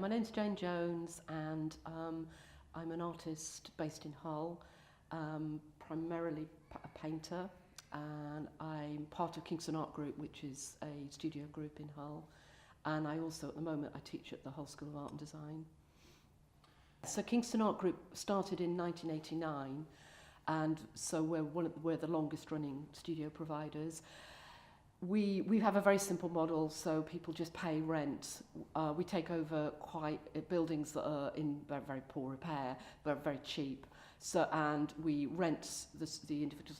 My name's Jane Jones, and I'm an artist based in Hull, primarily a painter, and I'm part of Kingston Art Group, which is a studio group in Hull, and I also at the moment I teach at the Hull School of Art and Design. So Kingston Art Group started in 1989, and so we're the longest running studio providers. We have a very simple model, so people just pay rent. We take over buildings that are in very, very poor repair, but very cheap. So, and we rent the individual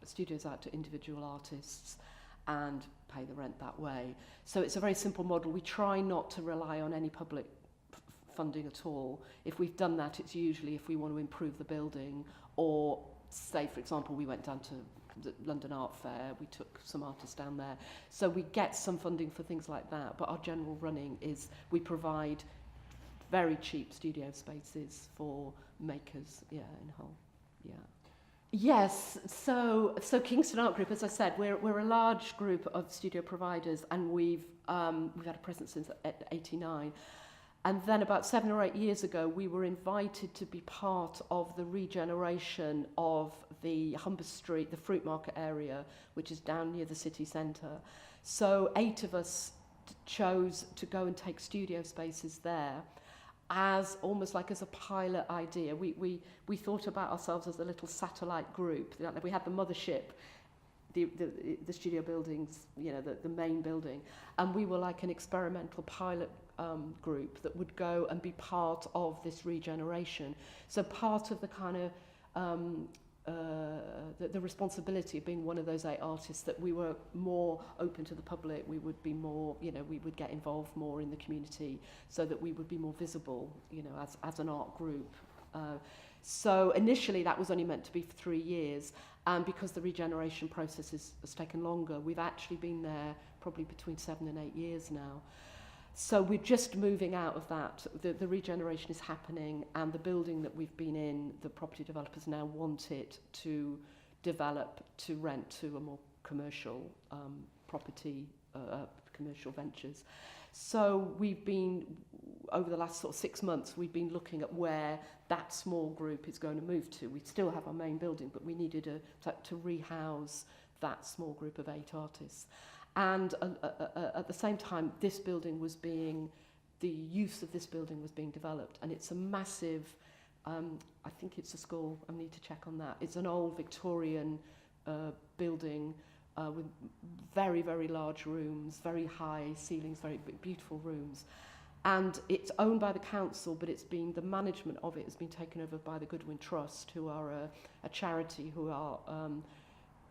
studios out to individual artists and pay the rent that way. So it's a very simple model. We try not to rely on any public funding at all. If we've done that, it's usually if we want to improve the building, or say, for example, we went down to the London Art Fair, we took some artists down there. So we get some funding for things like that, but our general running is we provide very cheap studio spaces for makers, in Hull, Yes, so Kingston Art Group, as I said, we're a large group of studio providers, and we've had a presence since '89. And then about 7 or 8 years ago, we were invited to be part of the regeneration of the Humber Street, the fruit market area, which is down near the city centre. So 8 of us chose to go and take studio spaces there as almost like as a pilot idea. We thought about ourselves as a little satellite group. We had the mothership, the studio buildings, the main building, and we were like an experimental pilot group that would go and be part of this regeneration. So part of the kind of the responsibility of being one of those 8 artists, that we were more open to the public, we would be more, we would get involved more in the community, so that we would be more visible, as an art group. So initially that was only meant to be for 3 years, and because the regeneration process has taken longer, we've actually been there probably between 7 and 8 years now. So we're just moving out of that. The regeneration is happening, and the building that we've been in, the property developers now want it to develop, to rent to a more commercial property, commercial ventures. So we've been, over the last sort of 6 months, we've been looking at where that small group is going to move to. We still have our main building, but we needed to rehouse that small group of 8 artists. And at the same time, the use of this building was being developed, and it's a massive, I think it's a school, I need to check on that. It's an old Victorian building with very, very large rooms, very high ceilings, very beautiful rooms. And it's owned by the council, but the management of it has been taken over by the Goodwin Trust, who are a charity who are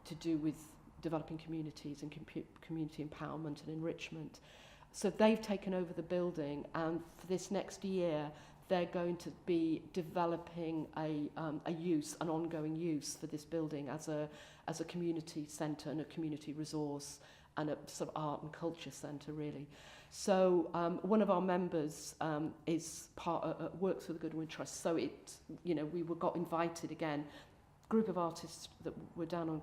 to do with developing communities and community empowerment and enrichment. So they've taken over the building, and for this next year they're going to be developing an ongoing use for this building as a community centre and a community resource and a sort of art and culture centre, really. So one of our members works for the Goodwin Trust, so we got invited again. Group of artists that were down on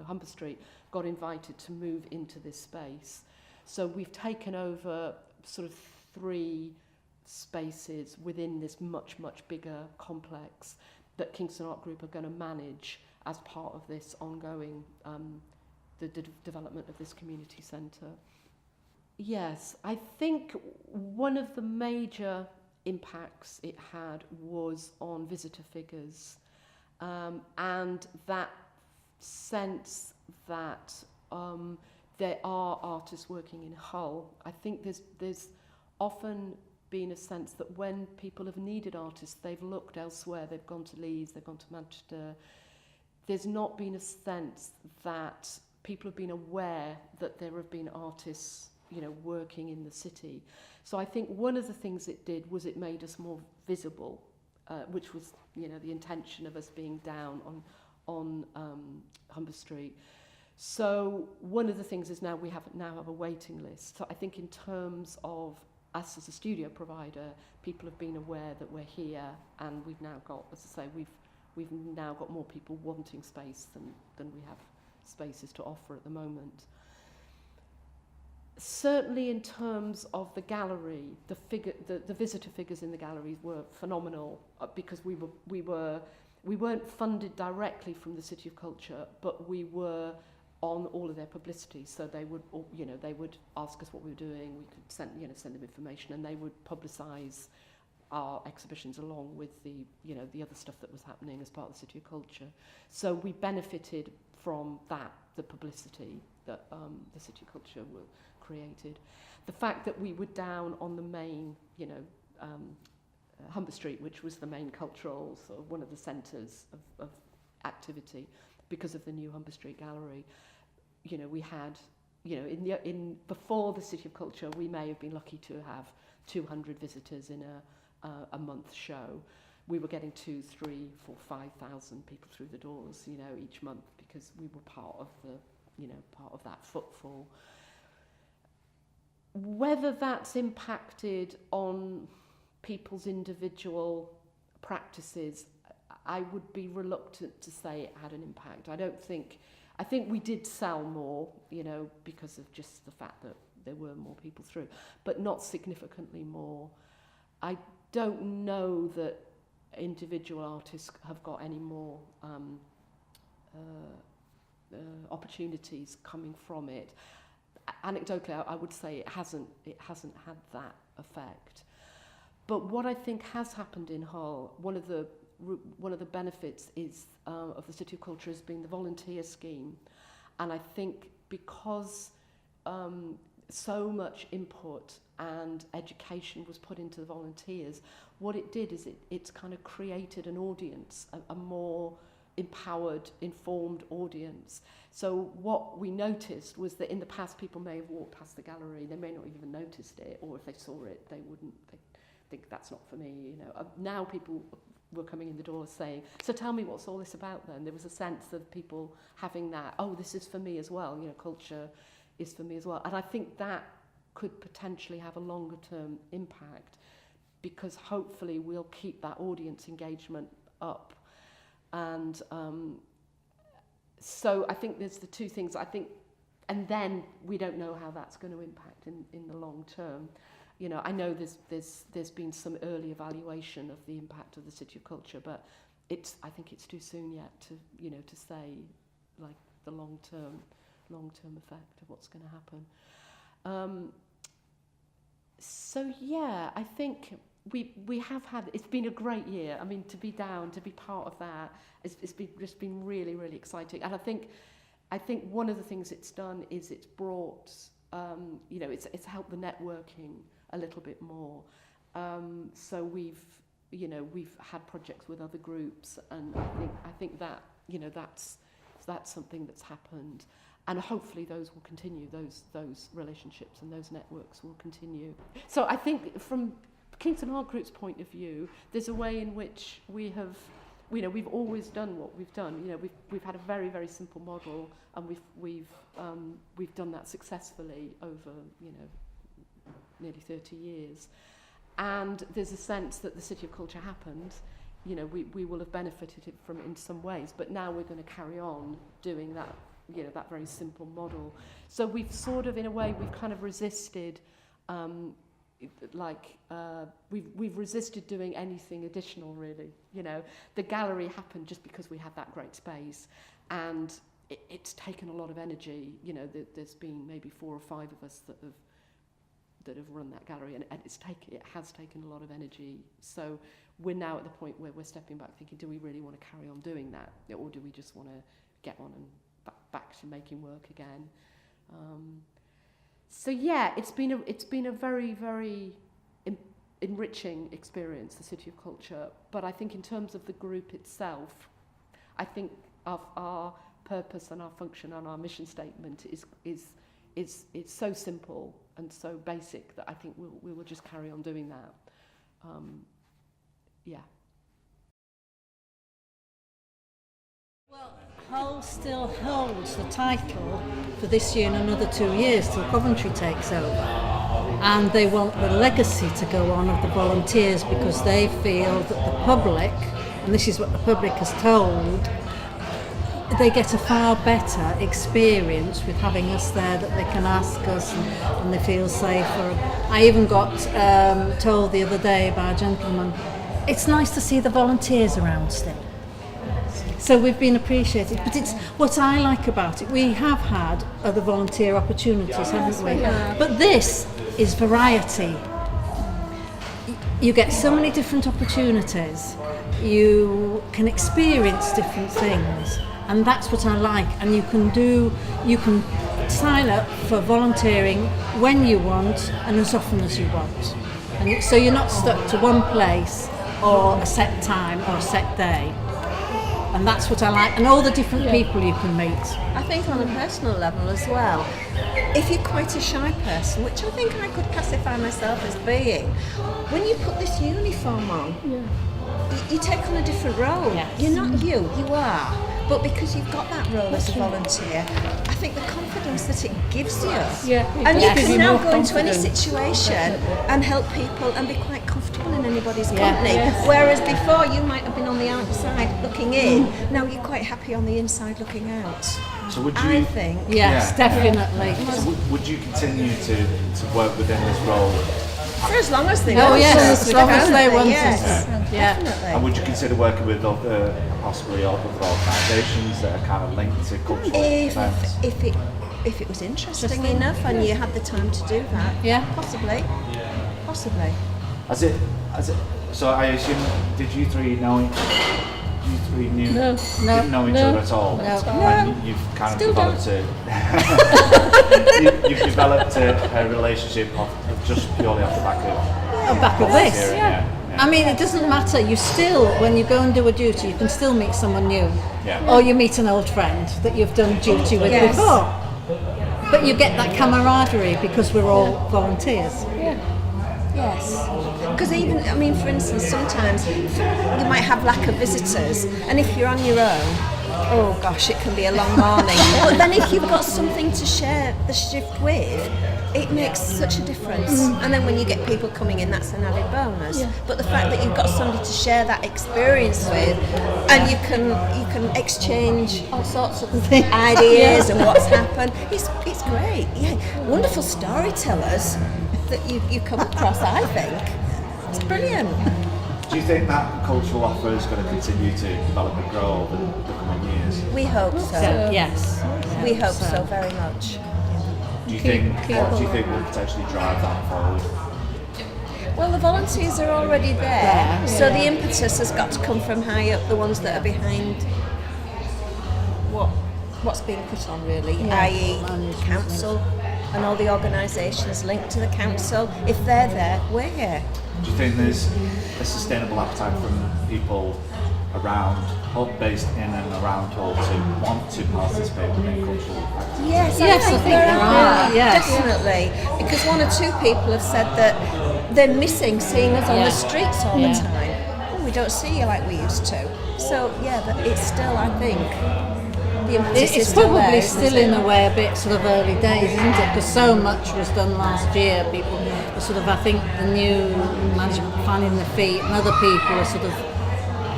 Humber Street got invited to move into this space. So we've taken over sort of 3 spaces within this much, much bigger complex that Kingston Art Group are going to manage as part of this ongoing the development of this community centre. Yes, I think one of the major impacts it had was on visitor figures. And that sense that there are artists working in Hull. I think there's often been a sense that when people have needed artists, they've looked elsewhere, they've gone to Leeds, they've gone to Manchester. There's not been a sense that people have been aware that there have been artists, working in the city. So I think one of the things it did was it made us more visible, which was, the intention of us being down on Humber Street. So one of the things is now we have a waiting list. So I think in terms of us as a studio provider, people have been aware that we're here, and we've now got, as I say, we've now got more people wanting space than we have spaces to offer at the moment. Certainly in terms of the gallery, the visitor figures in the galleries were phenomenal because we weren't funded directly from the City of Culture, but we were on all of their publicity. So they would, they would ask us what we were doing. We could send them information, and they would publicise our exhibitions along with the other stuff that was happening as part of the City of Culture. So we benefited from that, the publicity that the City of Culture created. The fact that we were down on the main, Humber Street, which was the main cultural, sort of one of the centres of activity because of the new Humber Street Gallery. We had, before the City of Culture, we may have been lucky to have 200 visitors in a month show. We were getting 2,000, 3,000, 4,000, 5,000 people through the doors, each month, because we were part of that footfall. Whether that's impacted on people's individual practices, I would be reluctant to say it had an impact. I think we did sell more, because of just the fact that there were more people through, but not significantly more. I don't know that individual artists have got any more opportunities coming from it. Anecdotally, I would say it hasn't had that effect. But what I think has happened in Hull, one of the benefits is of the City of Culture has been the volunteer scheme, and I think because so much input and education was put into the volunteers, what it did is it's kind of created an audience, a more empowered, informed audience. So what we noticed was that in the past people may have walked past the gallery, they may not even noticed it, or if they saw it, they think that's not for me. Now people were coming in the door saying, so tell me what's all this about then? There was a sense of people having that, oh, this is for me as well, culture is for me as well. And I think that could potentially have a longer term impact, because hopefully we'll keep that audience engagement up. And so I think there's the two things, and then we don't know how that's going to impact in the long term. I know there's been some early evaluation of the impact of the City of Culture, but I think it's too soon yet to say like the long term effect of what's going to happen. So yeah, I think we have had, it's been a great year. I mean, to be down, to be part of that, it's been really, really exciting. And I think one of the things it's done is it's brought, it's helped the networking a little bit more. So we've had projects with other groups, and I think that, that's something that's happened. And hopefully those will continue, those relationships and those networks will continue. So I think from Kingston Art Group's point of view, there's a way in which we've always done what we've done. We've had a very, very simple model, and we've done that successfully over, nearly 30 years. And there's a sense that the City of Culture happened. We will have benefited from it in some ways, but now we're going to carry on doing that, that very simple model. So we've sort of, in a way, we've kind of resisted, we've resisted doing anything additional, really. The gallery happened just because we had that great space, and it's taken a lot of energy. There's been maybe 4 or 5 of us that have run that gallery, and it has taken a lot of energy. So we're now at the point where we're stepping back, thinking, do we really want to carry on doing that, or do we just want to get on and back to making work again? So yeah, it's been a very, very enriching experience, the City of Culture. But I think in terms of the group itself, I think our purpose and our function and our mission statement is so simple and so basic that I think we will just carry on doing that. Yeah. Well, Hull still holds the title for this year and another 2 years till Coventry takes over. And they want the legacy to go on of the volunteers, because they feel that the public, and this is what the public has told, they get a far better experience with having us there, that they can ask us and they feel safer. I even got told the other day by a gentleman, it's nice to see the volunteers around still. So we've been appreciated, but it's what I like about it. We have had other volunteer opportunities, haven't we? But this is variety. You get so many different opportunities. You can experience different things, and that's what I like. And you can sign up for volunteering when you want and as often as you want. And so you're not stuck to one place or a set time or a set day. And that's what I like, and all the different people you can meet. I think on a personal level as well, if you're quite a shy person, which I think I could classify myself as being, when you put this uniform on, you take on a different role. Yes. You're not you are. But because you've got that role as a volunteer, I think the confidence that it gives you, and you can now go into any situation and help people and be quite comfortable in anybody's company. Whereas before you might have been on the outside looking in, now you're quite happy on the inside looking out. So would you? I think. Yes, definitely. So would you continue to work within this role? For as long as they Oh want yes, to. as long as they want Yes, us. Yeah. definitely. And would you consider working with possibly other organisations that are kind of linked to cultural events? If it was interesting enough and you had the time to do that, Yeah. possibly. Has it? So I assume, did you three know? Didn't know each other at all. And you've kind Still of developed you've developed a relationship of just purely off the back of this. volunteering, Yeah. I mean, it doesn't matter. You still, when you go and do a duty, you can still meet someone new. Yeah. Or you meet an old friend that you've done duty with Yes. before. But you get that camaraderie because we're all volunteers. Yes. Because even, I mean, for instance, sometimes you might have lack of visitors, and if you're on your own, oh gosh, it can be a long morning. But then if you've got something to share the shift with, it makes such a difference. And then when you get people coming in, that's an added bonus. But the fact that you've got somebody to share that experience with, and you can exchange all sorts of ideas and what's happened, it's great. Yeah, wonderful storytellers that you come across, I think. It's brilliant. Do you think that cultural offer is going to continue to develop and grow over the coming years? We hope so. Yes. We hope so very much. Do you think what do you think will potentially drive that forward? Well, the volunteers are already there, so the impetus has got to come from high up, the ones that are behind what's being put on, really, i.e. council and all the organisations linked to the council. If they're there, we're here. Do you think there's a sustainable appetite from people around Hull, based in and around Hull, to want to participate within cultural activities? Yes, Yes, I think I think there are, yes. definitely. Because one or two people have said that they're missing seeing us on the streets all the time. Oh, we don't see you like we used to. So yeah, but it's still, I think, the impetus is It's still probably there, isn't still it? in a way a bit sort of early days, isn't it? Because so much was done last year. People are sort of, I think the new management planning the feet, and other people are sort of,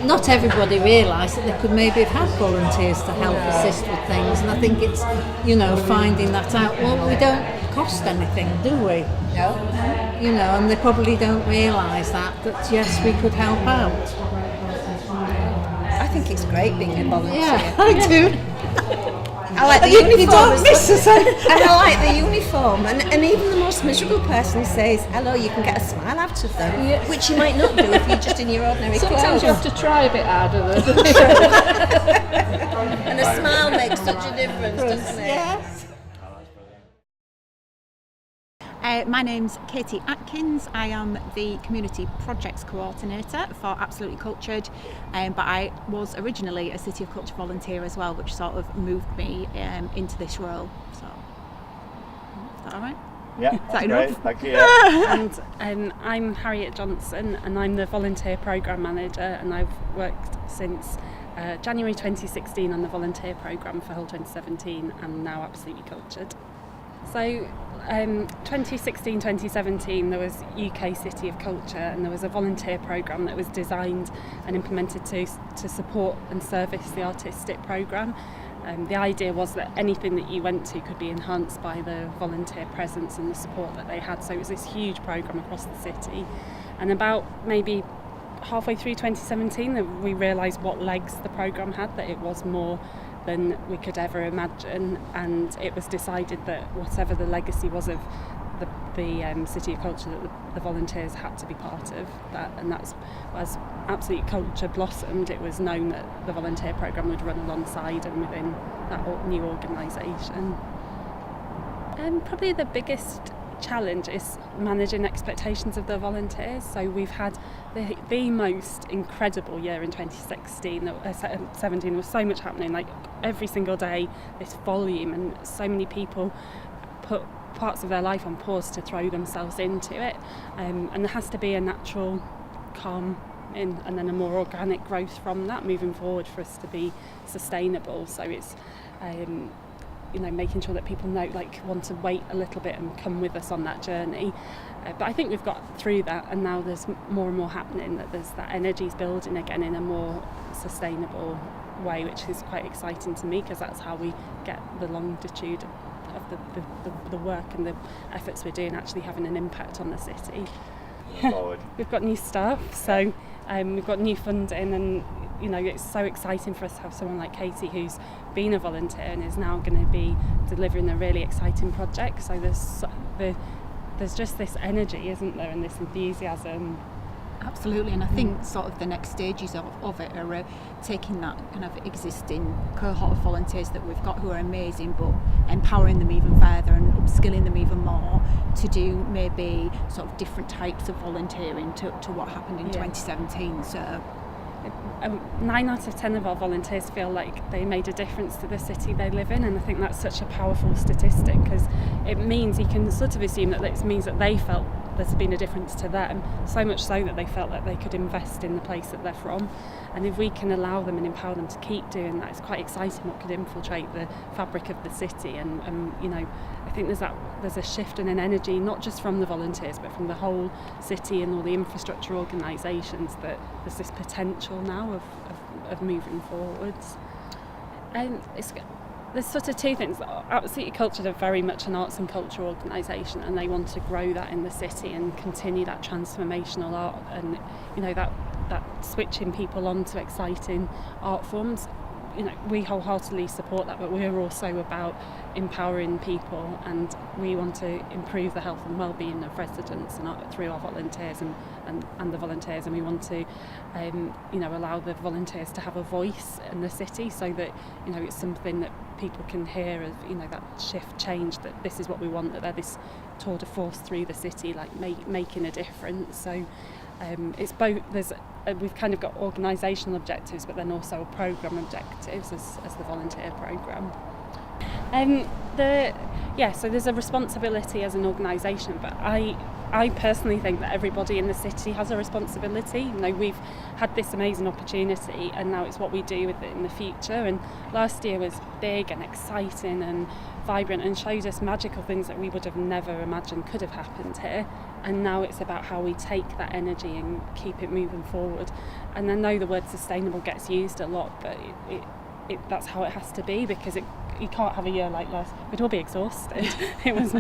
not everybody realised that they could maybe have had volunteers to help assist with things, and I think it's, finding that out. Well, we don't cost anything, do we? No. And they probably don't realise that yes, we could help out. I think it's great being a volunteer. Yeah, I do. I like the You uniform. don't as miss us. well. And I like the uniform. And even the most miserable person says, hello, you can get a smile out of them, which you might not do if you're just in your ordinary Sometimes you clothes. have to try a bit harder than And a smile makes such a difference, doesn't it? Yes. My name's Katie Atkins. I am the Community Projects Coordinator for Absolutely Cultured, but I was originally a City of Culture volunteer as well, which sort of moved me into this role. So, is that all right? Yeah, that's great. enough? Thank you. Yeah. and I'm Harriet Johnson, and I'm the Volunteer Programme Manager, and I've worked since January 2016 on the volunteer programme for Hull 2017, and now Absolutely Cultured. So 2016-2017 there was UK City of Culture, and there was a volunteer programme that was designed and implemented to support and service the artistic programme. The idea was that anything that you went to could be enhanced by the volunteer presence and the support that they had. So it was this huge programme across the city. And about maybe halfway through 2017 that we realised what legs the programme had, that it was more than we could ever imagine, and it was decided that whatever the legacy was of the City of Culture, that the volunteers had to be part of that. And that's, as Absolute Culture blossomed, it was known that the volunteer programme would run alongside and within that new organisation. Probably the biggest challenge is managing expectations of the volunteers. So we've had the most incredible year in 2016. 17, there was so much happening, like every single day, this volume, and so many people put parts of their life on pause to throw themselves into it, and there has to be a natural calm in, and then a more organic growth from that moving forward for us to be sustainable. So it's making sure that people want to wait a little bit and come with us on that journey. But I think we've got through that, and now there's more and more happening, that there's that energy's building again in a more sustainable way, which is quite exciting to me, because that's how we get the longitude of the work and the efforts we're doing actually having an impact on the city. We've got new staff, so we've got new funding, and it's so exciting for us to have someone like Katie who's been a volunteer and is now going to be delivering a really exciting project. So there's just this energy, isn't there, and this enthusiasm. Absolutely, and I think sort of the next stages of it are taking that kind of existing cohort of volunteers that we've got, who are amazing, but empowering them even further and upskilling them even more to do maybe sort of different types of volunteering to what happened in 2017. So 9 out of 10 of our volunteers feel like they made a difference to the city they live in, and I think that's such a powerful statistic, because it means you can sort of assume that it means that they felt there's been a difference to them, so much so that they felt that they could invest in the place that they're from. And if we can allow them and empower them to keep doing that, it's quite exciting what could infiltrate the fabric of the city. And I think there's a shift in an energy, not just from the volunteers but from the whole city and all the infrastructure organisations, that there's this potential now of moving forwards. And there's sort of two things. Absolute Culture are very much an arts and culture organisation, and they want to grow that in the city and continue that transformational art, and that switching people on to exciting art forms. We wholeheartedly support that, but we're also about empowering people, and we want to improve the health and well-being of residents and through our volunteers and the volunteers, and we want to allow the volunteers to have a voice in the city, so that it's something that people can hear of that shift change, that this is what we want, that they're this tour de force through the city, like making a difference. So it's both. We've kind of got organisational objectives, but then also programme objectives as the volunteer programme. So there's a responsibility as an organisation, but I personally think that everybody in the city has a responsibility. We've had this amazing opportunity, and now it's what we do with it in the future. And last year was big and exciting and vibrant, and showed us magical things that we would have never imagined could have happened here. And now it's about how we take that energy and keep it moving forward. And I know the word sustainable gets used a lot, but that's how it has to be, because you can't have a year like last. We'd all be exhausted. It was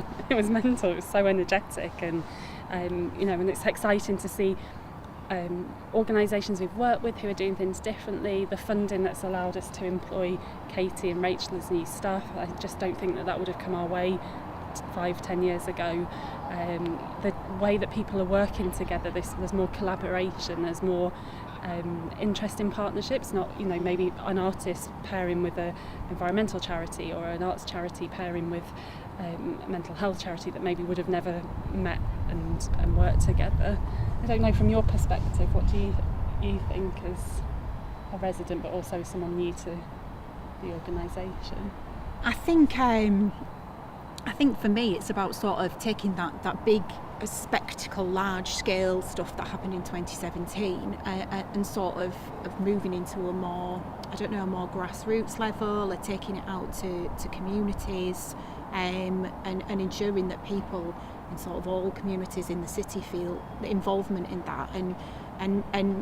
mental. It was so energetic, and and it's exciting to see organisations we've worked with who are doing things differently. The funding that's allowed us to employ Katie and Rachel as new staff, I just don't think that would have come our way 5-10 years ago. The way that people are working together, there's more collaboration, there's more interesting partnerships, not maybe an artist pairing with an environmental charity, or an arts charity pairing with a mental health charity that maybe would have never met and worked together. I don't know, from your perspective, what do you think as a resident but also someone new to the organisation? I think for me it's about sort of taking that big spectacle, large scale stuff that happened in 2017 and sort of moving into a more grassroots level, or taking it out to communities, and ensuring that people in sort of all communities in the city feel the involvement in that, and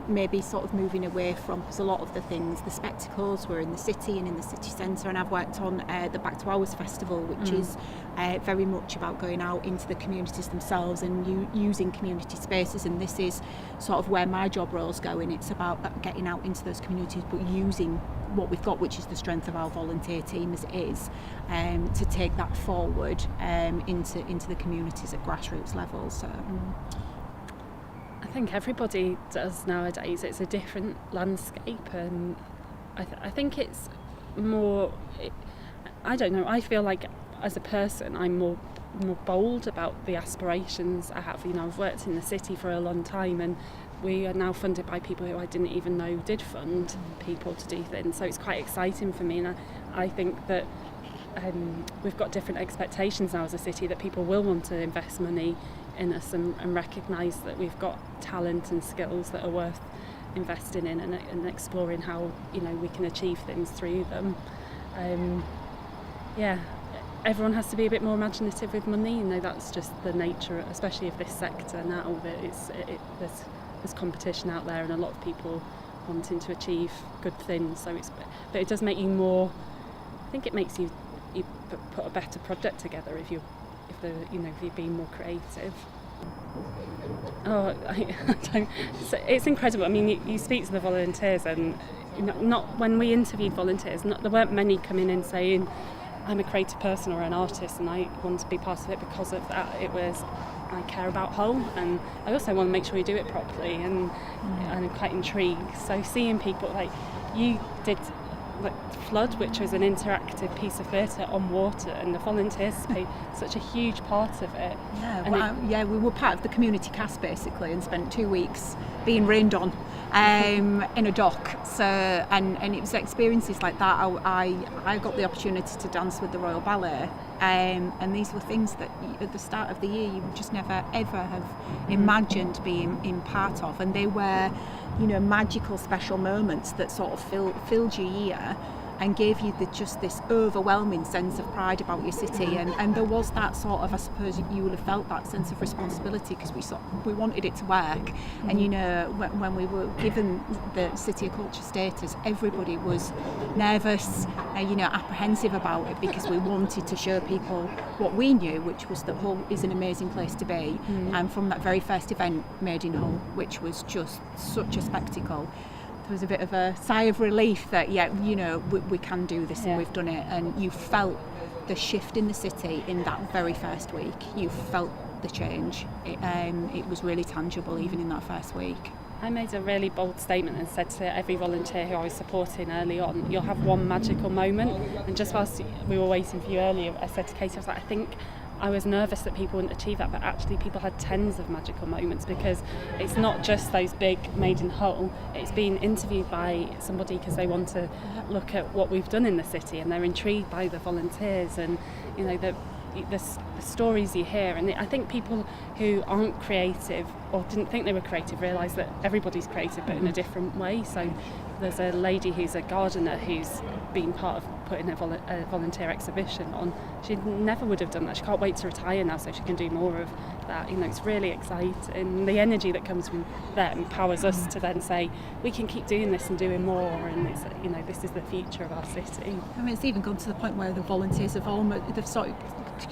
maybe sort of moving away from, because a lot of the things, the spectacles were in the city and in the city centre, and I've worked on the Back to Ours Festival, which is very much about going out into the communities themselves and using community spaces, and this is sort of where my job role's going. It's about getting out into those communities but using what we've got, which is the strength of our volunteer team as it is, to take that forward into the communities at grassroots level. So I think everybody does nowadays. It's a different landscape, and I think it's more, I don't know, I feel like as a person I'm more bold about the aspirations I have. You know, I've worked in the city for a long time, and we are now funded by people who I didn't even know did fund people to do things, so it's quite exciting for me, and I think that we've got different expectations now as a city, that people will want to invest money in us and recognise that we've got talent and skills that are worth investing in, and exploring how, you know, we can achieve things through them. Everyone has to be a bit more imaginative with money. You know, that's just the nature, especially of this sector now, that there's competition out there and a lot of people wanting to achieve good things. So but it does make you more, I think it makes you put a better project together if you're being more creative. It's incredible. I mean, you speak to the volunteers, and not when we interviewed volunteers, there weren't many coming in saying, I'm a creative person or an artist and I want to be part of it because of that. It was, I care about Hull, and I also want to make sure you do it properly, and I'm quite intrigued. So seeing people, like you did, like Flood, which was an interactive piece of theatre on water, and the volunteers played such a huge part of it. We were part of the community cast basically, and spent 2 weeks being rained on in a dock. So and it was experiences like that. I got the opportunity to dance with the Royal Ballet, and these were things that at the start of the year you would just never ever have imagined being in part of, and they were, you know, magical special moments that sort of filled your year and gave you just this overwhelming sense of pride about your city, and there was that sort of, I suppose you would have felt that sense of responsibility, because we wanted it to work. And you know, when we were given the City of Culture status, everybody was nervous, apprehensive about it, because we wanted to show people what we knew, which was that Hull is an amazing place to be. And from that very first event, Made in Hull, which was just such a spectacle, there was a bit of a sigh of relief that, we can do this, and we've done it. And you felt the shift in the city in that very first week. You felt the change. It was really tangible even in that first week. I made a really bold statement and said to every volunteer who I was supporting early on, you'll have one magical moment. And just whilst we were waiting for you earlier, I said to Katie, I was like, I think I was nervous that people wouldn't achieve that, but actually people had tens of magical moments, because it's not just those big Made in Hull. It's being interviewed by somebody because they want to look at what we've done in the city, and they're intrigued by the volunteers and, you know, the stories you hear. And I think people who aren't creative or didn't think they were creative realise that everybody's creative, but in a different way. So there's a lady who's a gardener who's been part of putting a volunteer exhibition on. She never would have done that. She can't wait to retire now so she can do more of that. You know, it's really exciting. The energy that comes from that empowers us to then say, we can keep doing this and doing more, and it's, you know, this is the future of our city. I mean, it's even gone to the point where the volunteers have they've sort of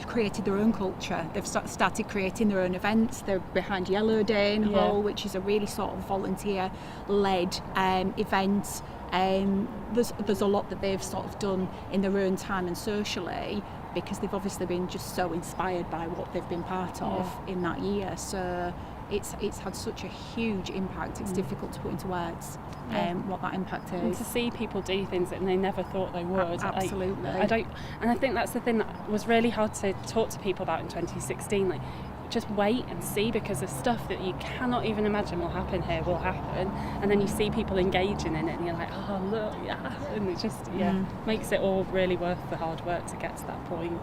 created their own culture. They've started creating their own events. They're behind Yellow Day in Hull, which is a really sort of volunteer-led event. There's a lot that they've sort of done in their own time and socially, because they've obviously been just so inspired by what they've been part of in that year. So it's had such a huge impact. It's difficult to put into words what that impact is. And to see people do things that they never thought they would. Absolutely. And I think that's the thing that was really hard to talk to people about in 2016. Like, just wait and see, because the stuff that you cannot even imagine will happen here will happen, and then you see people engaging in it and you're like, oh look, and it just makes it all really worth the hard work to get to that point.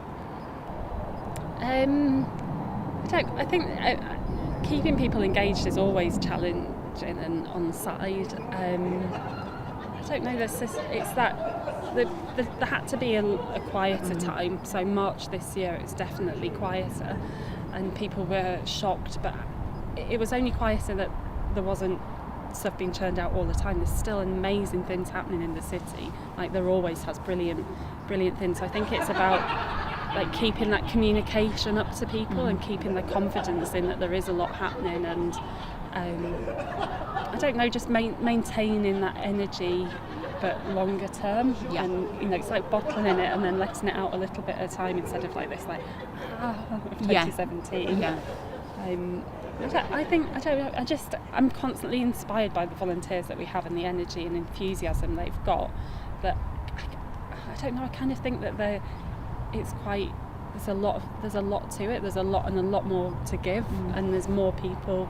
I think keeping people engaged is always challenging and on side. I don't know, it's that there had to be a quieter time. So March this year, it was definitely quieter, and people were shocked, but it was only quieter that there wasn't stuff being churned out all the time. There's still amazing things happening in the city, like there always has, brilliant things. So I think it's about like keeping that communication up to people and keeping the confidence in that there is a lot happening, and I don't know, just maintaining that energy but longer term. Yeah. And you know, it's like bottling it and then letting it out a little bit at a time instead of like this of 2017. Yeah. I'm constantly inspired by the volunteers that we have and the energy and enthusiasm they've got, that I don't know, I kind of think that there's a lot to it. There's a lot more to give, and there's more people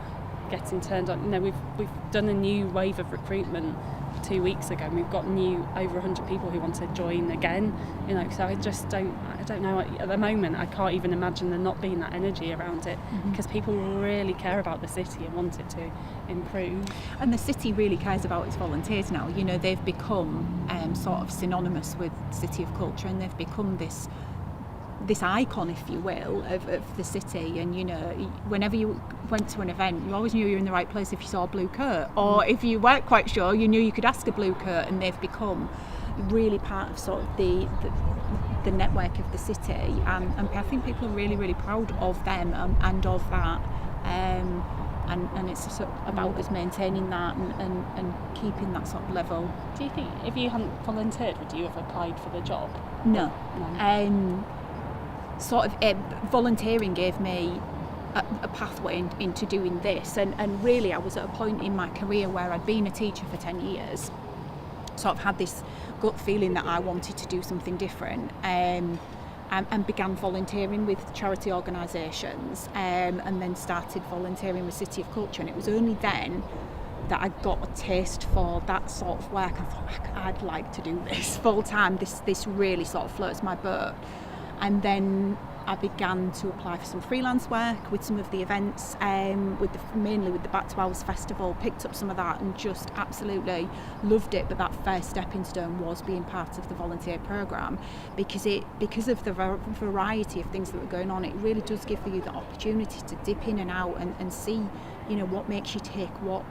getting turned on. You know, we've done a new wave of recruitment 2 weeks ago, and we've got over 100 people who want to join again. You know, so I don't know. At the moment, I can't even imagine there not being that energy around it, because people really care about the city and want it to improve. And the city really cares about its volunteers now. You know, they've become sort of synonymous with City of Culture, and they've become this icon, if you will, of the city. And you know, whenever you went to an event, you always knew you were in the right place if you saw a blue coat, or if you weren't quite sure, you knew you could ask a blue coat. And they've become really part of sort of the network of the city, and I think people are really, really proud of them and of that, and it's sort of about us maintaining that and keeping that sort of level. Do you think if you hadn't volunteered, would you have applied for the job? No. Volunteering gave me a pathway into doing this, and really I was at a point in my career where I'd been a teacher for 10 years, sort of had this gut feeling that I wanted to do something different, and began volunteering with charity organisations, and then started volunteering with City of Culture. And it was only then that I got a taste for that sort of work. I thought, I'd like to do this full time. This really sort of floats my boat. And then I began to apply for some freelance work with some of the events, mainly with the Back to Owls Festival. Picked up some of that and just absolutely loved it. But that first stepping stone was being part of the volunteer programme, because of the variety of things that were going on. It really does give you the opportunity to dip in and out and see, you know, what makes you tick, what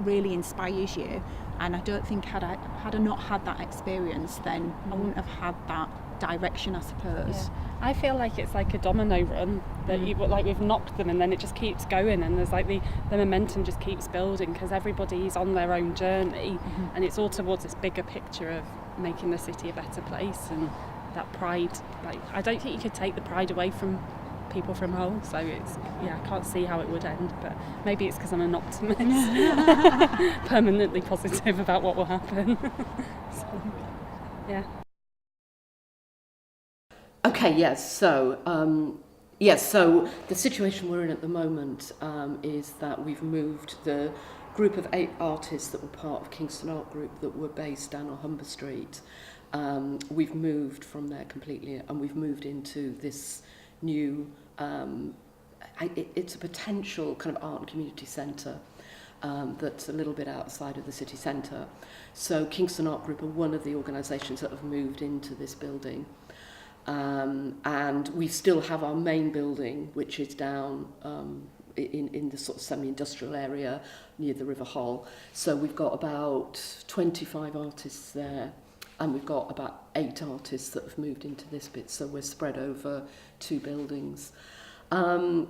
really inspires you. And I don't think had I not had that experience, then I wouldn't have had that direction, I suppose. Yeah. I feel like it's like a domino run, that we've knocked them and then it just keeps going, and there's like the momentum just keeps building, because everybody's on their own journey, and it's all towards this bigger picture of making the city a better place. And that pride, like, I don't think you could take the pride away from people from Hull, so I can't see how it would end, but maybe it's because I'm an optimist, permanently positive about what will happen. So, yeah. Okay, yes. So the situation we're in at the moment is that we've moved the group of 8 artists that were part of Kingston Art Group that were based down on Humber Street. We've moved from there completely, and we've moved into this new, it's a potential kind of art and community centre that's a little bit outside of the city centre. So Kingston Art Group are one of the organisations that have moved into this building. And we still have our main building, which is down in the sort of semi-industrial area near the River Hull. So we've got about 25 artists there, and we've got about 8 artists that have moved into this bit, so we're spread over 2 buildings. So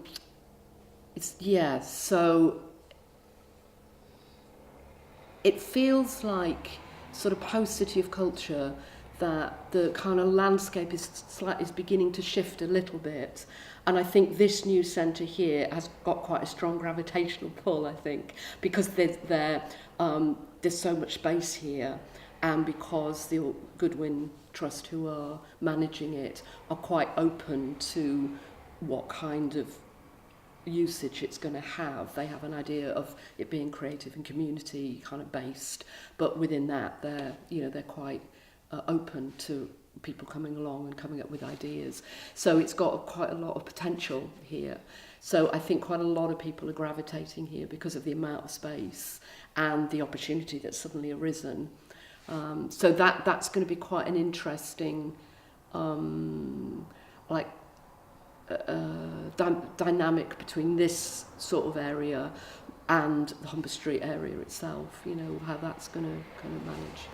it feels like sort of post-City of Culture that the kind of landscape is beginning to shift a little bit, and I think this new centre here has got quite a strong gravitational pull, I think, because there's so much space here, and because the Goodwin Trust, who are managing it, are quite open to what kind of usage it's going to have. They have an idea of it being creative and community kind of based, but within that they're quite open to people coming along and coming up with ideas. So it's got quite a lot of potential here. So I think quite a lot of people are gravitating here because of the amount of space and the opportunity that's suddenly arisen. So that's going to be quite an interesting dynamic between this sort of area and the Humber Street area itself, you know, how that's going to kind of manage.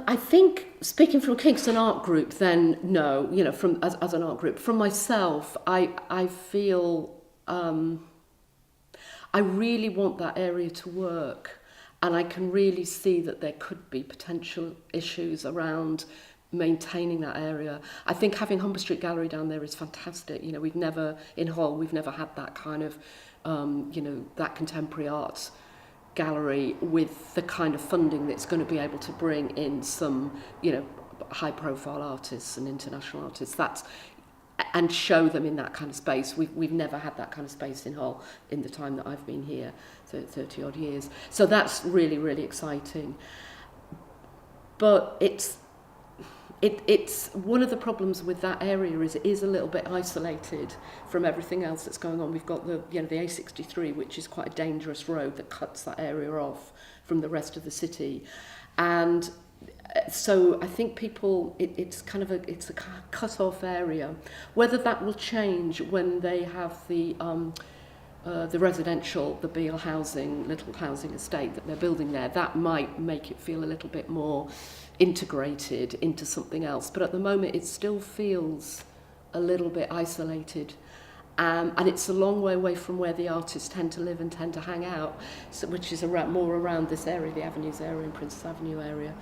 I think, speaking from Kingston Art Group, then no, you know, from as an art group. From myself, I feel I really want that area to work, and I can really see that there could be potential issues around maintaining that area. I think having Humber Street Gallery down there is fantastic. You know, we've never had that kind of, you know, that contemporary art gallery with the kind of funding that's going to be able to bring in some, you know, high profile artists and international artists. And show them in that kind of space. We've never had that kind of space in Hull in the time that I've been here, 30 odd years. So that's really, really exciting. But it's one of the problems with that area is it is a little bit isolated from everything else that's going on. We've got the A63, which is quite a dangerous road that cuts that area off from the rest of the city, and so I think people, it's a cut-off area. Whether that will change when they have the residential, the Beale housing, little housing estate that they're building there, that might make it feel a little bit more integrated into something else. But at the moment, it still feels a little bit isolated. And it's a long way away from where the artists tend to live and tend to hang out, so, which is more around this area, the Avenues area and Princess Avenue area.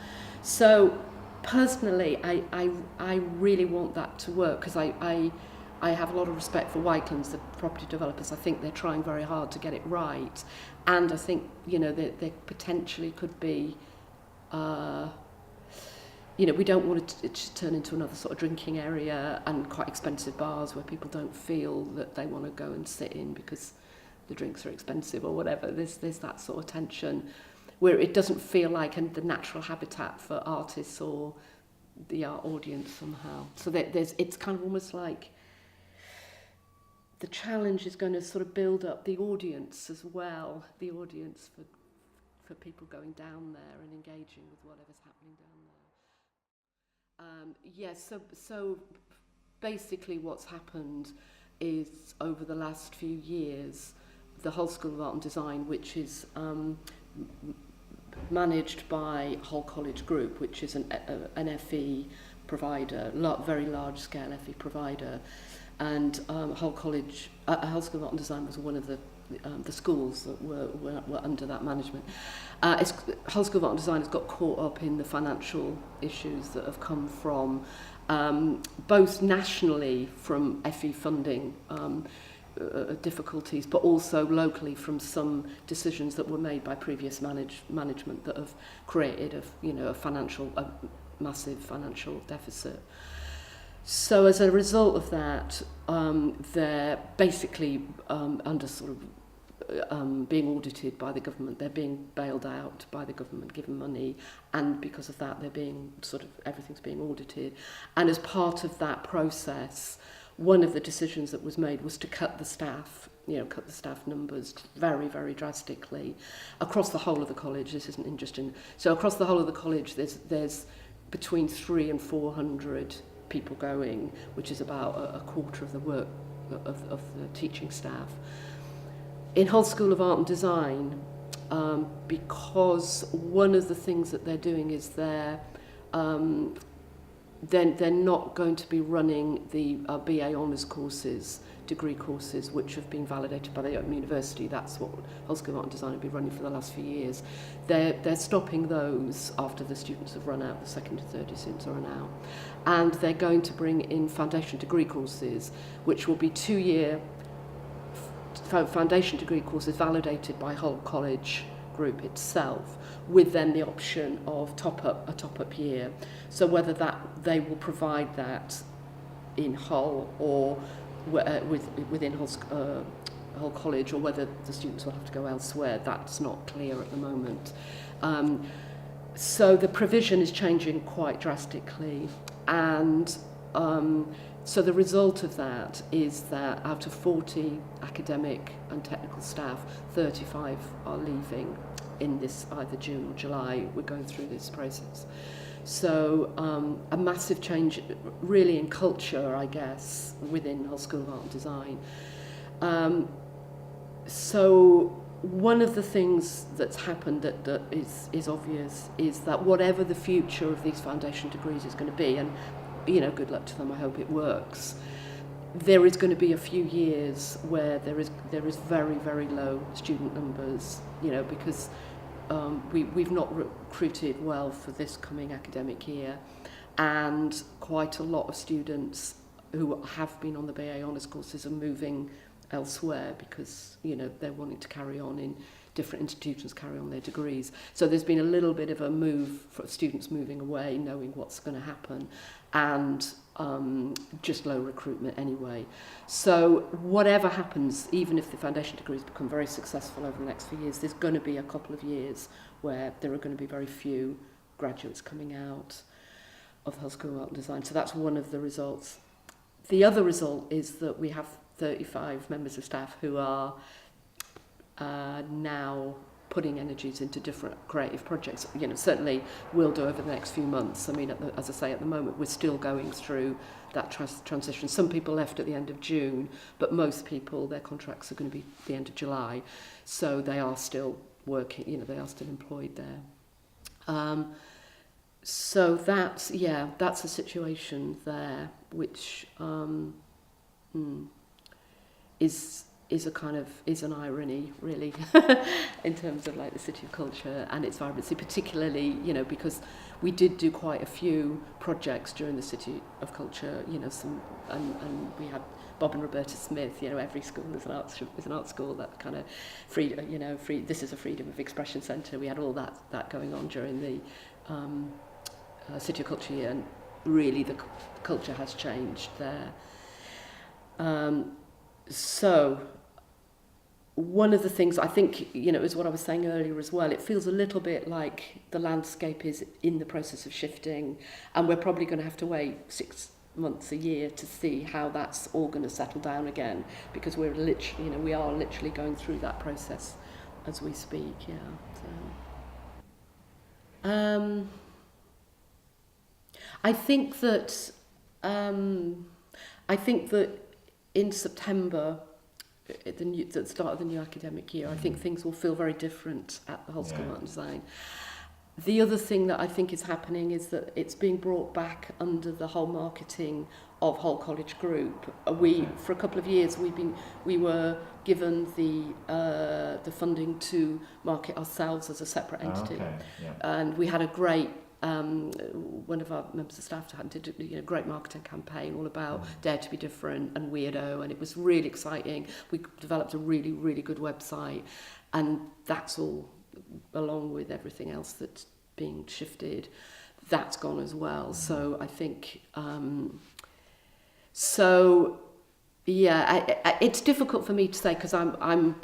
So personally, I really want that to work, because I have a lot of respect for Whitelands, the property developers. I think they're trying very hard to get it right, and I think, you know, there potentially could be, you know, we don't want it to turn into another sort of drinking area and quite expensive bars where people don't feel that they want to go and sit in because the drinks are expensive or whatever. There's that sort of tension where it doesn't feel like the natural habitat for artists or the art audience somehow. So it's kind of almost like the challenge is going to sort of build up the audience as well, the audience for people going down there and engaging with whatever's happening down there. Yes, so basically what's happened is over the last few years, the Hull School of Art and Design, which is managed by Hull College Group, which is an FE provider, very large scale FE provider, and Hull School of Art and Design was one of the schools that were under that management. Hull School of Art and Design has got caught up in the financial issues that have come from both nationally from FE funding difficulties, but also locally from some decisions that were made by previous management that have created a massive financial deficit. So as a result of that, they're basically under sort of being audited by the government. They're being bailed out by the government, given money, and because of that, they're being everything's being audited. And as part of that process, one of the decisions that was made was to cut the staff, cut the staff numbers very, very drastically across the whole of the college. This isn't just so across the whole of the college, there's between 300 and 400 people going, which is about a quarter of the work of the teaching staff. In Hull School of Art and Design, because one of the things that they're doing is they're not going to be running the BA honours courses, degree courses, which have been validated by the Open University. That's what Hull School of Art and Design have been running for the last few years. They're stopping those after the students have run out, the second and third year students are run out. And they're going to bring in foundation degree courses, which will be 2-year foundation degree courses validated by Hull College Group itself, with then the option of a top-up year. So whether they will provide that in Hull or within Hull College, or whether the students will have to go elsewhere, that's not clear at the moment. So the provision is changing quite drastically, and so the result of that is that out of 40 academic and technical staff, 35 are leaving in this either June or July. We're going through this process. So a massive change really in culture, I guess, within Hull School of Art and Design. So one of the things that's happened that is obvious is that whatever the future of these foundation degrees is going to be, and you know, good luck to them, I hope it works, there is going to be a few years where there is very, very low student numbers, you know, because we've not recruited well for this coming academic year, and quite a lot of students who have been on the BA Honours courses are moving elsewhere because, you know, they're wanting to carry on in different institutions, carry on their degrees. So there's been a little bit of a move for students moving away, knowing what's going to happen, and just low recruitment anyway. So whatever happens, even if the foundation degrees become very successful over the next few years, there's going to be a couple of years where there are going to be very few graduates coming out of Hull School of Art and Design. So that's one of the results. The other result is that we have 35 members of staff who are now putting energies into different creative projects. You know, certainly will do over the next few months. I mean, as I say, at the moment, we're still going through that transition. Some people left at the end of June, but most people, their contracts are going to be the end of July. So they are still working, you know, they are still employed there. So that's a situation there, which is a kind of, is an irony, really, in terms of like the City of Culture and its vibrancy, particularly, you know, because we did do quite a few projects during the City of Culture, you know, and we had Bob and Roberta Smith, you know, every school is an art school, that kind of this is a freedom of expression centre. We had all that going on during the City of Culture year, and really the culture has changed there. So one of the things I think, you know, is what I was saying earlier as well, it feels a little bit like the landscape is in the process of shifting, and we're probably going to have to wait 6 months, a year to see how that's all going to settle down again, because we are literally going through that process as we speak. I think that in September, at the start of the new academic year, I think things will feel very different at the Hull School of Art and Design. The other thing that I think is happening is that it's being brought back under the whole marketing of Hull College Group. For a couple of years, we were given the funding to market ourselves as a separate entity, and we had a great. One of our members of staff did a great marketing campaign all about Dare to be Different and Weirdo, and it was really exciting. We developed a really, really good website, and that's all, along with everything else that's being shifted, that's gone as well. So I think, it's difficult for me to say, because I'm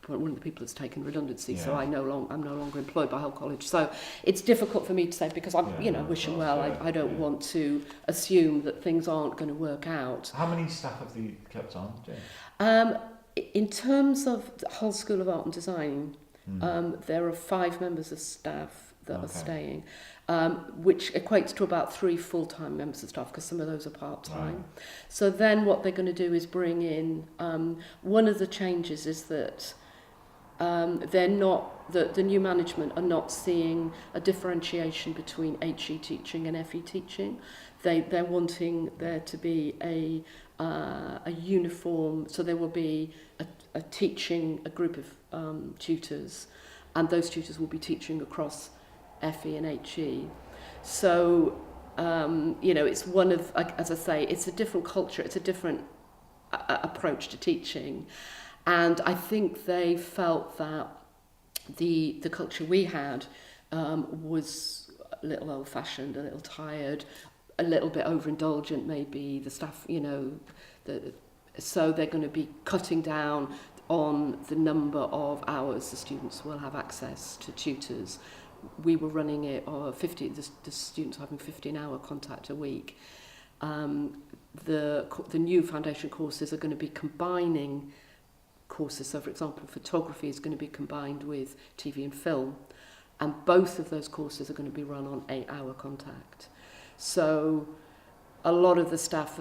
one of the people that's taken redundancy, so I'm no longer employed by Hull College. So it's difficult for me to say, because I'm, wishing well. I don't want to assume that things aren't going to work out. How many staff have you kept on, Jane? In terms of the Hull School of Art and Design, there are 5 members of staff that are staying, which equates to about 3 full-time members of staff, because some of those are part-time. Right. So then what they're going to do is bring in, one of the changes is that they're not, the new management are not seeing a differentiation between HE teaching and FE teaching. They're wanting there to be a uniform, so there will be a group of tutors, and those tutors will be teaching across FE and HE. So, it's one of, as I say, it's a different culture, it's a different approach to teaching. And I think they felt that the culture we had was a little old-fashioned, a little tired, a little bit overindulgent maybe, the staff, so they're going to be cutting down on the number of hours the students will have access to tutors. We were running it, the students having 15-hour contact a week. The new foundation courses are going to be combining courses. So, for example, photography is going to be combined with TV and film, and both of those courses are going to be run on 8-hour contact. So a lot of the staff,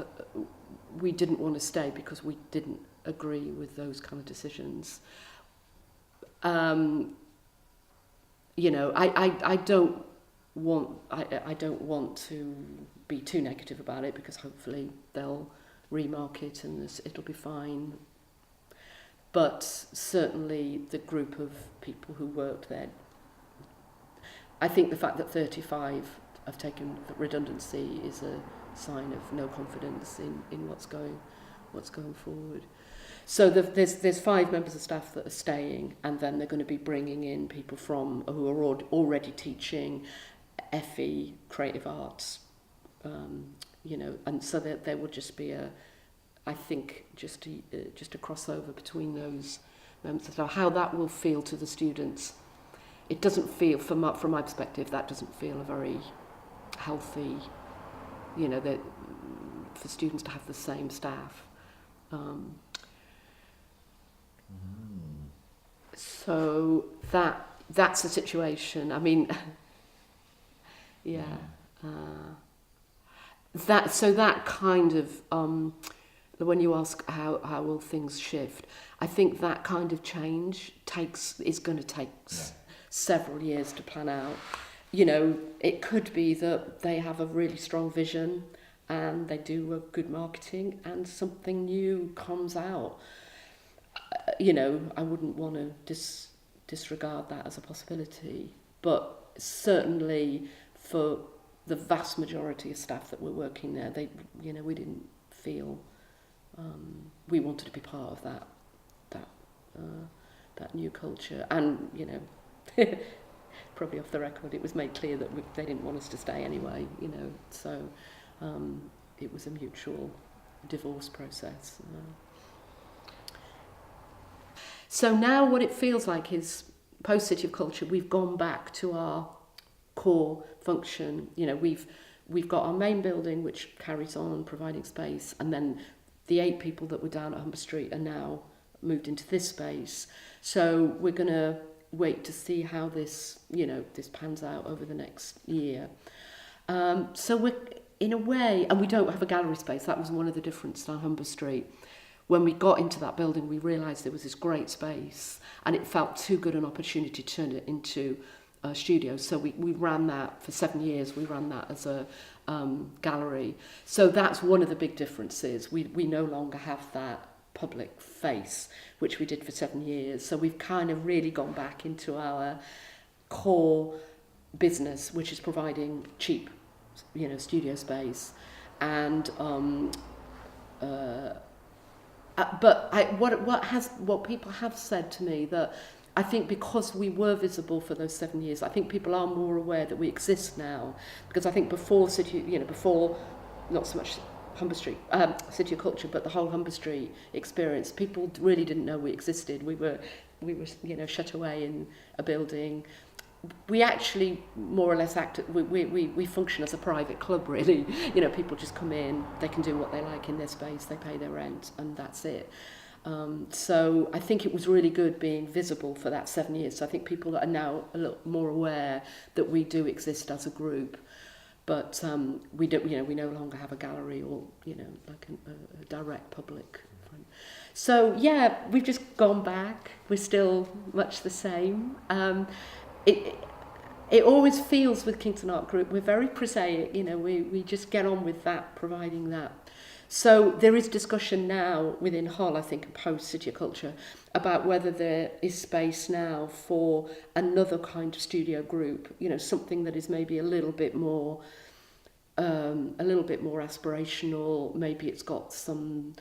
we didn't want to stay because we didn't agree with those kind of decisions. You know, I don't want to be too negative about it, because hopefully they'll remark it and it'll be fine. But certainly the group of people who worked there, I think the fact that 35 have taken redundancy is a sign of no confidence in what's going forward. So there's 5 members of staff that are staying, and then they're going to be bringing in people who are already teaching FE, creative arts, you know, and so there will just be I think just a crossover between those members of staff. How that will feel to the students, it doesn't feel, from my perspective, that doesn't feel a very healthy, you know, that for students to have the same staff. So that's the situation. I mean, yeah. That kind of, when you ask how will things shift, I think that kind of change is going to take several years to plan out. You know, it could be that they have a really strong vision and they do a good marketing and something new comes out. You know, I wouldn't want to disregard that as a possibility, but certainly for the vast majority of staff that were working there, we didn't feel we wanted to be part of that new culture. And, you know, probably off the record, it was made clear that they didn't want us to stay anyway, you know, so it was a mutual divorce process. So now what it feels like is, post City of Culture, we've gone back to our core function. You know, we've got our main building, which carries on providing space, and then the 8 people that were down at Humber Street are now moved into this space. So we're going to wait to see how this pans out over the next year. So we're, in a way, and we don't have a gallery space. That was one of the differences on Humber Street. When we got into that building, we realised there was this great space, and it felt too good an opportunity to turn it into a studio. So we ran that for 7 years. We ran that as a gallery. So that's one of the big differences. We no longer have that public face, which we did for 7 years. So we've kind of really gone back into our core business, which is providing cheap, you know, studio space. And but what people have said to me, that I think because we were visible for those 7 years, I think people are more aware that we exist now. Because I think before not so much Humber Street, City of Culture, but the whole Humber Street experience, people really didn't know we existed. We were shut away in a building. We actually more or less we function as a private club, really. You know, people just come in, they can do what they like in their space, they pay their rent, and that's it. So I think it was really good being visible for that 7 years. So I think people are now a little more aware that we do exist as a group. But we no longer have a gallery or, you know, like a direct public front. So yeah, we've just gone back. We're still much the same. It always feels with Kingston Art Group, we're very prosaic, you know, we just get on with that, providing that. So there is discussion now within Hull, I think, post City of Culture, about whether there is space now for another kind of studio group, you know, something that is maybe a little bit more aspirational. Maybe it's got some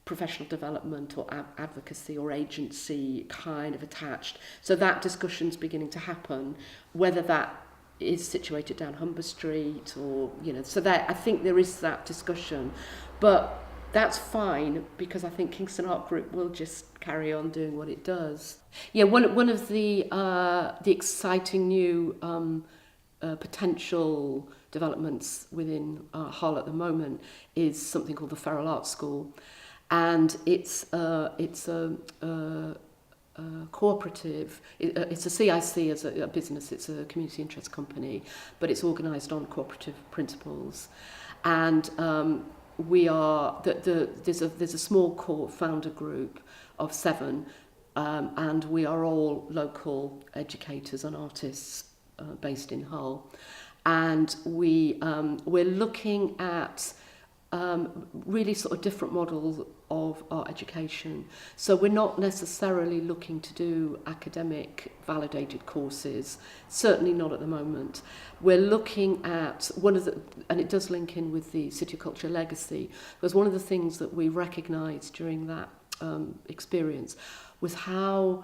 professional development or advocacy or agency kind of attached. So that discussion's beginning to happen, whether that is situated down Humber Street or, you know, so that I think there is that discussion. But that's fine, because I think Kingston Art Group will just carry on doing what it does. Yeah, one of the exciting new potential developments within Hull at the moment is something called the Feral Art School. and it's a cooperative. It's a CIC as a business. It's a community interest company, but it's organised on cooperative principles, and there's a small core founder group of 7, and we are all local educators and artists based in Hull, and we're looking at really sort of different models of art education. So we're not necessarily looking to do academic validated courses, certainly not at the moment. We're looking at and it does link in with the City of Culture legacy, because one of the things that we recognised during that experience was how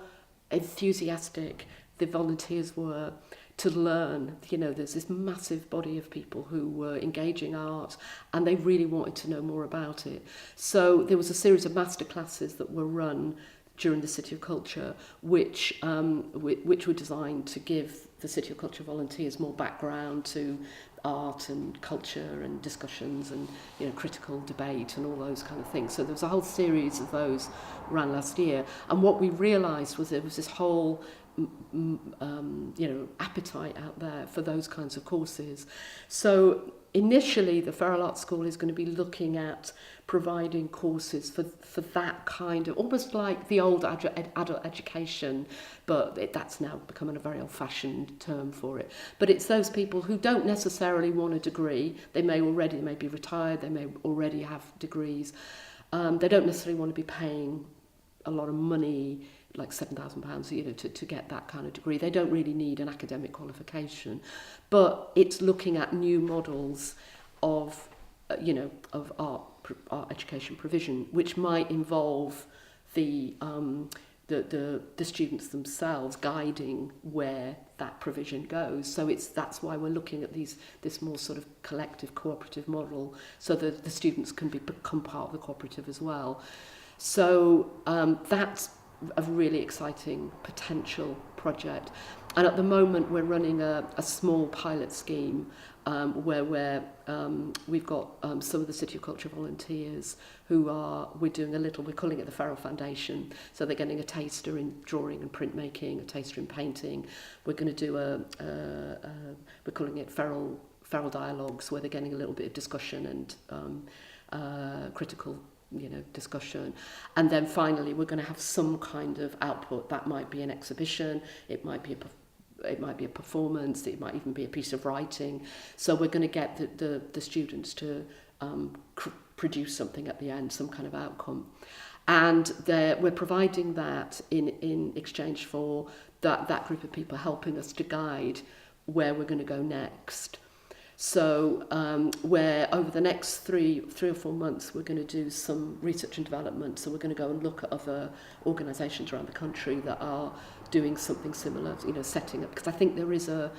enthusiastic the volunteers were to learn. You know, there's this massive body of people who were engaging art, and they really wanted to know more about it. So there was a series of masterclasses that were run during the City of Culture, which were designed to give the City of Culture volunteers more background to art and culture and discussions and, you know, critical debate and all those kind of things. So there was a whole series of those ran last year, and what we realised was there was this whole appetite out there for those kinds of courses. So initially the Feral Art School is going to be looking at providing courses for that kind of, almost like the old adult education, but that's now becoming a very old-fashioned term for it. But it's those people who don't necessarily want a degree. They may be retired, they may already have degrees. They don't necessarily want to be paying a lot of money, like £7,000, you know, to get that kind of degree. They don't really need an academic qualification, but it's looking at new models of, of art education provision, which might involve the students themselves guiding where that provision goes. So that's why we're looking at this more sort of collective cooperative model, so that the students can become part of the cooperative as well. So that's a really exciting potential project, and at the moment we're running a small pilot scheme where we've got some of the City of Culture volunteers who we're calling it the Feral Foundation. So they're getting a taster in drawing and printmaking, a taster in painting. We're going to do we're calling it Feral Dialogues, where they're getting a little bit of discussion and critical discussion, and then finally we're going to have some kind of output. That might be an exhibition, it might be a performance, it might even be a piece of writing. So we're going to get the students to produce something at the end, some kind of outcome, and we're providing that in exchange for that group of people helping us to guide where we're going to go next. So where over the next three or 4 months we're going to do some research and development. So we're going to go and look at other organisations around the country that are doing something similar, setting up, because I think there is a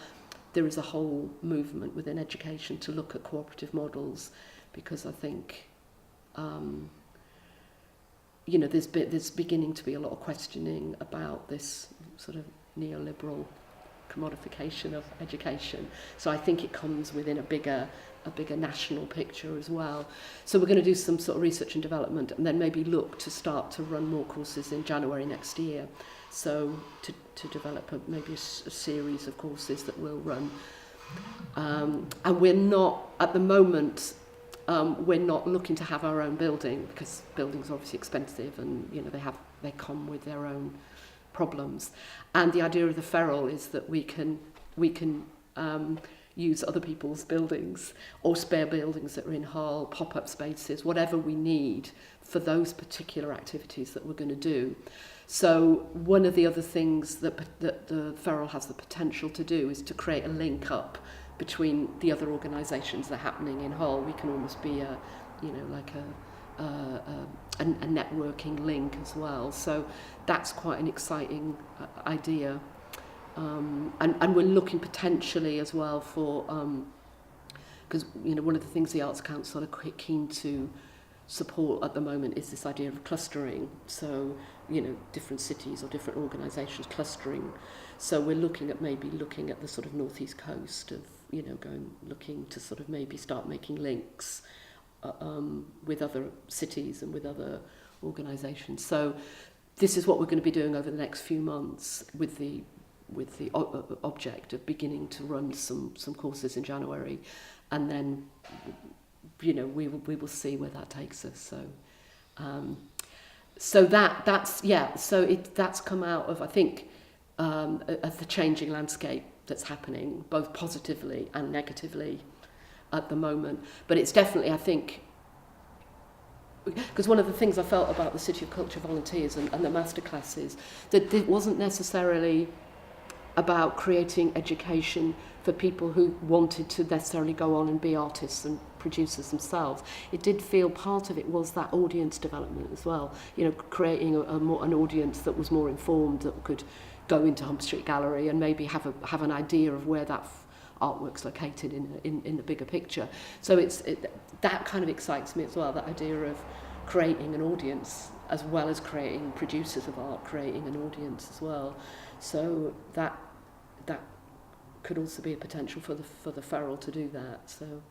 whole movement within education to look at cooperative models, because I think there's beginning to be a lot of questioning about this sort of neoliberal commodification of education. So I think it comes within a bigger national picture as well. So we're going to do some sort of research and development, and then maybe look to start to run more courses in January next year. So to develop maybe a series of courses that we'll run. And we're not, at the moment, we're not looking to have our own building, because buildings are obviously expensive, and they come with their own problems. And the idea of the Feral is that we can use other people's buildings or spare buildings that are in Hull, pop-up spaces, whatever we need for those particular activities that we're going to do. So one of the other things that the Feral has the potential to do is to create a link up between the other organisations that are happening in Hull. We can almost be a networking link as well. So that's quite an exciting idea. And we're looking potentially as well for, because one of the things the Arts Council are quite keen to support at the moment is this idea of clustering. So different cities or different organisations clustering. So we're looking at the sort of northeast coast of looking to sort of maybe start making links with other cities and with other organisations. So this is what we're going to be doing over the next few months with the object of beginning to run some courses in January, and then we will see where that takes us. So that's come out of, I think, of the changing landscape that's happening, both positively and negatively at the moment. But it's definitely, I think, because one of the things I felt about the City of Culture volunteers and the masterclasses, that it wasn't necessarily about creating education for people who wanted to necessarily go on and be artists and producers themselves. It did feel part of it was that audience development as well, creating an audience that was more informed, that could go into Hump Street Gallery and maybe have an idea of where that artwork's located in the bigger picture. So that kind of excites me as well, that idea of creating an audience as well as creating producers of art, creating an audience as well. So that could also be a potential for the Feral to do that. So